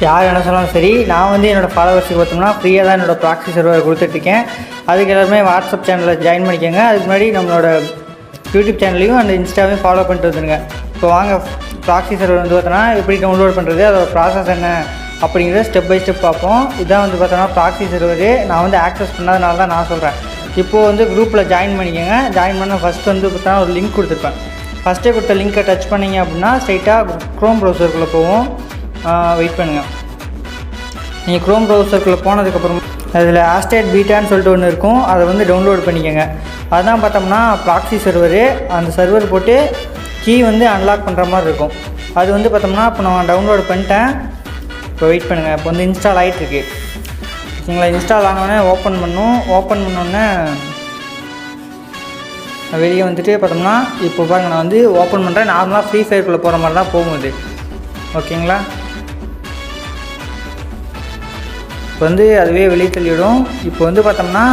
யார் என்ன சொன்னாலும் சரி, நான் வந்து என்னோடய ஃபாலோவர்ஸுக்கு பார்த்தோம்னா ஃப்ரீயாக தான் என்னோடய ப்ராக்ஸி சர்வர் கொடுத்துட்ருக்கேன். அதுக்கு எல்லாருமே வாட்ஸ்அப் சேனலில் ஜாயின் பண்ணிக்கோங்க. அதுக்கு முன்னாடி நம்மளோட யூடியூப் சேனலையும் அந்த இன்ஸ்டாவையும் ஃபாலோ பண்ணிட்டு வந்துடுங்க. இப்போ வாங்க ப்ராக்ஸி சர்வர் வந்து பார்த்தோன்னா எப்படி டவுன்லோட் பண்ணுறது, அதோட ப்ராசஸ் என்ன அப்படிங்கிறத ஸ்டெப் பை ஸ்டெப் பார்ப்போம். இதான் வந்து பார்த்தோன்னா ப்ராக்ஸி சர்வரு. நான் வந்து ஆக்சஸ் பண்ணாதனால தான் நான் சொல்கிறேன். இப்போது வந்து குரூப்பில் ஜாயின் பண்ணிக்கோங்க. ஜாயின் பண்ண ஃபஸ்ட்டு வந்து பார்த்தோன்னா ஒரு லிங்க் கொடுத்துருப்பேன். ஃபஸ்ட்டே கொடுத்த லிங்க்கை டச் பண்ணிங்க அப்படின்னா ஸ்ட்ரைட்டாக க்ரோம் ப்ரௌசருக்குள்ளே போவோம். வெயிட் பண்ணுங்கள். நீங்கள் க்ரோம் ப்ரௌசருக்குள்ளே போனதுக்கப்புறம் அதில் ஆஸ்டேட் பீட்டான்னு சொல்லிட்டு ஒன்று இருக்கும். அதை வந்து டவுன்லோட் பண்ணிக்கோங்க. அதுதான் பார்த்தோம்னா ப்ராக்ஸி சர்வரு. அந்த சர்வர் போட்டு கீ வந்து அன்லாக் பண்ணுற மாதிரி இருக்கும். அது வந்து பார்த்தோம்னா இப்போ நான் டவுன்லோட் பண்ணிட்டேன். இப்போ வெயிட் பண்ணுங்கள். இப்போ வந்து இன்ஸ்டால் ஆகிட்டுருக்கு. ஓகேங்களா? இன்ஸ்டால் ஆனோடனே ஓப்பன் பண்ணணும். ஓப்பன் பண்ணோடனே வெளியே வந்துட்டு பார்த்தோம்னா இப்போ பாருங்கள், நான் வந்து ஓப்பன் பண்ணுறேன். நார்மலாக ஃப்ரீ ஃபயருக்குள்ளே போகிற மாதிரி தான் போகுது. ஓகேங்களா? இப்போ வந்து அதுவே வெளியே தள்ளிவிடும். இப்போ வந்து பார்த்தோம்னா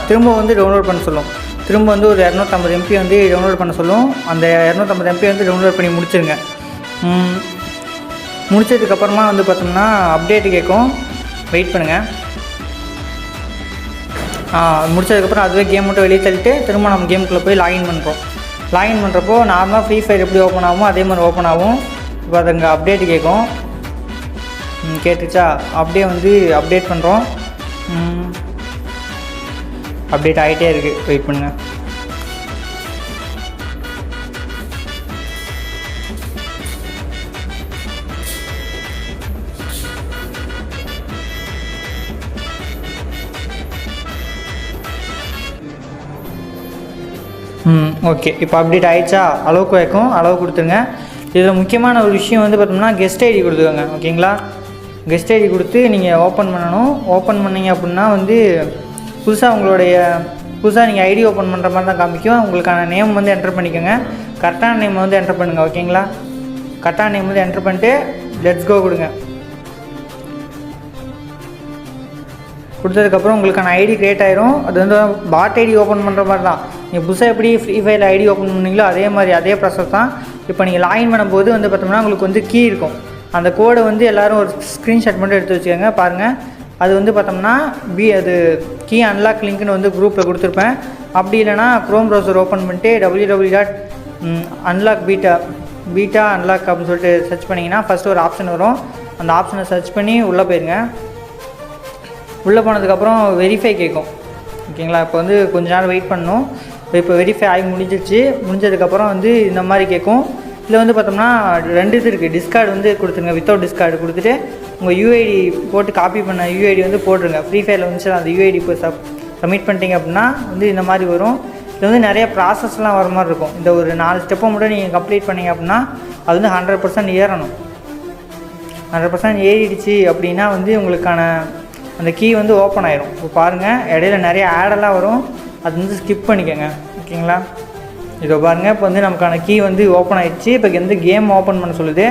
திரும்ப வந்து டவுன்லோட் பண்ண சொல்லும். திரும்ப வந்து ஒரு 250 MB வந்து டவுன்லோட் பண்ண சொல்லும். அந்த 250 MB வந்து டவுன்லோட் பண்ணி முடிச்சிருங்க. முடிச்சதுக்கப்புறமா வந்து பார்த்தோம்னா அப்டேட்டு கேட்கும். வெயிட் பண்ணுங்கள். முடிச்சதுக்கப்புறம் அதுவே கேம் மட்டும் வெளியே தள்ளிட்டு திரும்ப நம்ம கேமுக்குள்ளே போய் லாகின் பண்ணுறோம். லாகின் பண்ணுறப்போ நார்மலாக ஃப்ரீ ஃபயர் எப்படி ஓப்பன் ஆகுமோ அதே மாதிரி ஓப்பன் ஆகும். இப்போ அது அங்கே அப்டேட்டு கேட்கும். கேட்டுச்சா? அப்படியே வந்து அப்டேட் பண்ணுறோம். அப்டேட் ஆகிட்டே இருக்குது. வெயிட் பண்ணுங்கள். ஓகே, இப்போ அப்டேட் ஆகிடுச்சா? அளவுக்கு வைக்கும். அளவு கொடுத்துருங்க. இதில் முக்கியமான ஒரு விஷயம் வந்து பார்த்தோம்னா கெஸ்ட் ஐடி கொடுத்துக்கோங்க. ஓகேங்களா? கெஸ்ட் ஐடி கொடுத்து நீங்கள் ஓப்பன் பண்ணணும். ஓப்பன் பண்ணிங்க அப்படின்னா வந்து புதுசாக நீங்கள் ஐடி ஓப்பன் பண்ணுற மாதிரி தான் காமிக்கும். உங்களுக்கான நேம் வந்து என்டர் பண்ணிக்கோங்க. கரெக்டான நேம் வந்து என்டர் பண்ணுங்கள். ஓகேங்களா? கரெக்டான நேம் வந்து என்டர் பண்ணிட்டு லெட்ஸ் கோ கொடுங்க. கொடுத்ததுக்கப்புறம் உங்களுக்கான ஐடி க்ரியேட் ஆயிரும். அது வந்து பாட் ஐடி ஓப்பன் பண்ணுற மாதிரி தான். நீங்கள் புதுசாக எப்படி ஃப்ரீ ஃபயர் ஐடி ஓப்பன் பண்ணீங்களோ அதே மாதிரி அதே ப்ராசஸ் தான். இப்போ நீங்கள் லாகின் பண்ணும்போது வந்து பார்த்தோம்னா உங்களுக்கு வந்து கீ இருக்கும். அந்த கோடை வந்து எல்லோரும் ஒரு ஸ்க்ரீன்ஷாட் மட்டும் எடுத்து வச்சுக்கோங்க. பாருங்கள், அது வந்து பார்த்தோம்னா அது கீ அன்லாக் லிங்க்னு வந்து குரூப்பில் கொடுத்துருப்பேன். அப்படி இல்லைனா க்ரோம் ப்ரௌசர் ஓப்பன் பண்ணிட்டு www.unlock பீட்டா அன்லாக் அப்படின்னு சொல்லிட்டு சர்ச் பண்ணிங்கன்னா ஃபஸ்ட்டு ஒரு ஆப்ஷன் வரும். அந்த ஆப்ஷனை சர்ச் பண்ணி உள்ளே போயிருங்க. உள்ளே போனதுக்கப்புறம் வெரிஃபை கேட்கும். ஓகேங்களா? இப்போ வந்து கொஞ்ச நேரம் வெயிட் பண்ணணும். இப்போ வெரிஃபை ஆகி முடிஞ்சதுக்கப்புறம் வந்து இந்த மாதிரி கேட்கும். இதில் வந்து பார்த்தோம்னா 2 இது இருக்குது. டிஸ்கார்டு வந்து கொடுத்துருங்க. வித்தவுட் டிஸ்கார்டு கொடுத்துட்டு உங்கள் யூஐடி போட்டு காப்பி பண்ண யூஐடி வந்து போட்டுருங்க. ஃப்ரீ ஃபயரில் வந்துச்சு அந்த யூஐடி இப்போ சப்மிட் பண்ணிட்டீங்க அப்படின்னா வந்து இந்த மாதிரி வரும். இது வந்து நிறைய ப்ராசஸ்லாம் வர மாதிரி இருக்கும். இந்த ஒரு 4 ஸ்டெப்பை மட்டும் நீங்கள் கம்ப்ளீட் பண்ணிங்க அப்படின்னா அது வந்து 100% ஏறணும். 100% ஏறிடுச்சு அப்படின்னா வந்து உங்களுக்கான அந்த கீ வந்து ஓப்பன் ஆயிரும். இப்போ பாருங்கள், இடையில நிறைய ஆடெல்லாம் வரும். அது வந்து ஸ்கிப் பண்ணிக்கோங்க. ஓகேங்களா? இப்போ பாருங்கள், இப்போ வந்து நமக்கான கீ வந்து ஓப்பன் ஆகிடுச்சு. இப்போ வந்து கேம் ஓப்பன் பண்ண சொல்லுது.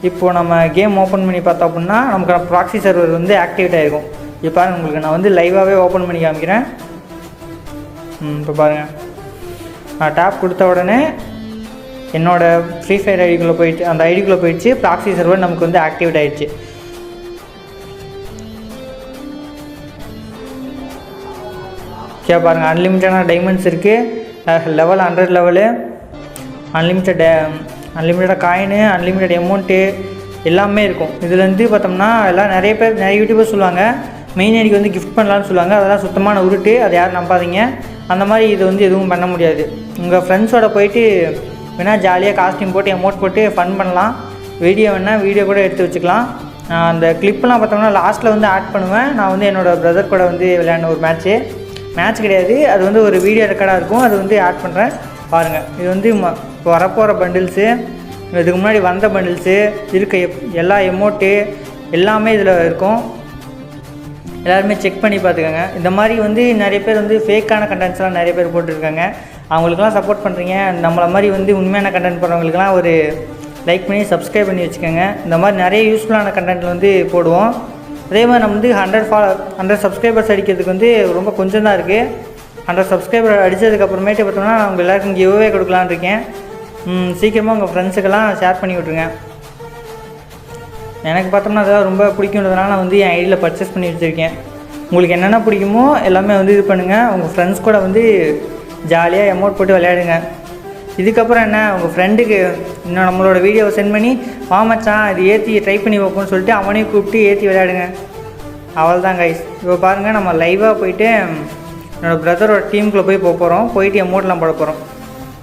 இப்போது நம்ம கேம் ஓப்பன் பண்ணி பார்த்தோம் அப்படின்னா நமக்கான ப்ராக்ஸி சர்வர் வந்து ஆக்டிவேட் ஆகிருக்கும். இப்போ பாருங்கள், உங்களுக்கு நான் வந்து லைவாகவே ஓப்பன் பண்ணி காமிக்கிறேன். இப்போ பாருங்கள், நான் டேப் கொடுத்த உடனே என்னோடய ஃப்ரீ ஃபயர் ஐடிக்குள்ளே போயிடுச்சு. அந்த ஐடிக்குள்ளே போயிடுச்சு. ப்ராக்ஸி சர்வர் நமக்கு வந்து ஆக்டிவேட் ஆகிடுச்சு. ஓகே, பாருங்கள், அன்லிமிட்டடான டைமண்ட்ஸ் இருக்குது. லெவல் 100 லெவலு, அன்லிமிட்டடாக காயினு, அன்லிமிட்டட் அமௌண்ட்டு எல்லாமே இருக்கும். இதில் வந்து பார்த்தோம்னா நிறைய யூடியூபர் சொல்லுவாங்க மெயின் ஐடிக்கு வந்து கிஃப்ட் பண்ணலான்னு சொல்லுவாங்க. அதெல்லாம் சுத்தமான உருட்டு. அதை யாரும் நம்பாதீங்க. அந்த மாதிரி இது வந்து எதுவும் பண்ண முடியாது. உங்கள் ஃப்ரெண்ட்ஸோட போயிட்டு வேணால் ஜாலியாக காஸ்டியூம் போட்டு அமௌண்ட் போட்டு ஃபன் பண்ணலாம். வீடியோ கூட எடுத்து வச்சுக்கலாம். அந்த கிளிப்லாம் பார்த்தோம்னா லாஸ்ட்டில் வந்து ஆட் பண்ணுவேன். நான் வந்து என்னோடய பிரதர் கூட வந்து விளையாடின ஒரு மேட்ச் கிடையாது, அது வந்து ஒரு வீடியோ ரெக்கார்டாக இருக்கும். அது வந்து ஆட் பண்ணுறேன். பாருங்கள், இது வந்து வரப்போகிற பண்டில்ஸு, இதுக்கு முன்னாடி வந்த பண்டில்ஸு இருக்க எல்லா எமௌண்ட்டு எல்லாமே இதில் இருக்கும். எல்லாருமே செக் பண்ணி பார்த்துக்கோங்க. இந்த மாதிரி வந்து நிறைய பேர் வந்து ஃபேக்கான கண்டென்ட்ஸ்லாம் நிறைய பேர் போட்டுருக்காங்க. அவங்களுக்குலாம் சப்போர்ட் பண்ணுறீங்க. நம்மளை மாதிரி வந்து உண்மையான கண்டென்ட் போடுறவங்களுக்குலாம் ஒரு லைக் பண்ணி சப்ஸ்கிரைப் பண்ணி வச்சுக்கோங்க. இந்த மாதிரி நிறைய யூஸ்ஃபுல்லான கண்டென்ட் வந்து போடுவோம். அதே மாதிரி நம்ம வந்து 100 சப்ஸ்கிரைபர்ஸ் அடிக்கிறதுக்கு வந்து ரொம்ப கொஞ்சம் தான் இருக்குது. 100 சப்ஸ்கிரைபர் அடித்ததுக்கப்புறமேட்டு பார்த்தோம்னா நான் உங்கள் எல்லாருக்கும் கிவ்அவே கொடுக்கலான்னு இருக்கேன். சீக்கிரமாக உங்கள் ஃப்ரெண்ட்ஸுக்கெல்லாம் ஷேர் பண்ணி விட்ருங்க. எனக்கு பார்த்தோம்னா அதெல்லாம் ரொம்ப பிடிக்குன்றதுனால நான் வந்து என் ஐடியில் பர்ச்சேஸ் பண்ணி வச்சுருக்கேன். உங்களுக்கு என்னென்ன பிடிக்குமோ எல்லாமே வந்து இது பண்ணுங்கள். உங்கள் ஃப்ரெண்ட்ஸ் கூட வந்து ஜாலியாக எமௌண்ட் போட்டு விளையாடுங்க. இதுக்கப்புறம் என்ன, உங்கள் ஃப்ரெண்டுக்கு இன்னும் நம்மளோட வீடியோவை சென்ட் பண்ணி மச்சான் இது ஏற்றி ட்ரை பண்ணி வைப்போம்னு சொல்லிட்டு அவனையும் கூப்பிட்டு ஏற்றி விளையாடுங்க. அவ்வளோதான் கைஸ். இப்போ பாருங்கள், நம்ம லைவாக போயிட்டு என்னோடய பிரதரோட டீமுக்குள்ளே போய் போகிறோம். போயிட்டு எமௌண்ட்லாம் போட போகிறோம்.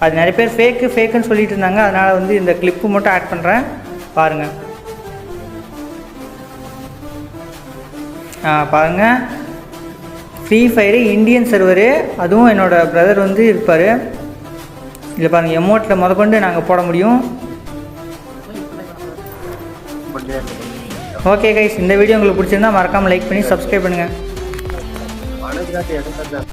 அது நிறைய பேர் ஃபேக்குன்னு சொல்லிட்டு இருந்தாங்க. அதனால் வந்து இந்த கிளிப்பு மட்டும் ஆட் பண்ணுறேன், பாருங்கள். பாருங்கள், ஃப்ரீ ஃபயரு இந்தியன் சர்வரு, அதுவும் என்னோடய பிரதர் வந்து இருப்பார். இதில் பாருங்கள், எமௌண்ட்டில் முதற்கொண்டு நாங்கள் போட முடியும். ஓகே கைஸ், இந்த வீடியோ உங்களுக்கு பிடிச்சிருந்தா மறக்காமல் லைக் பண்ணி சப்ஸ்கிரைப் பண்ணுங்கள்.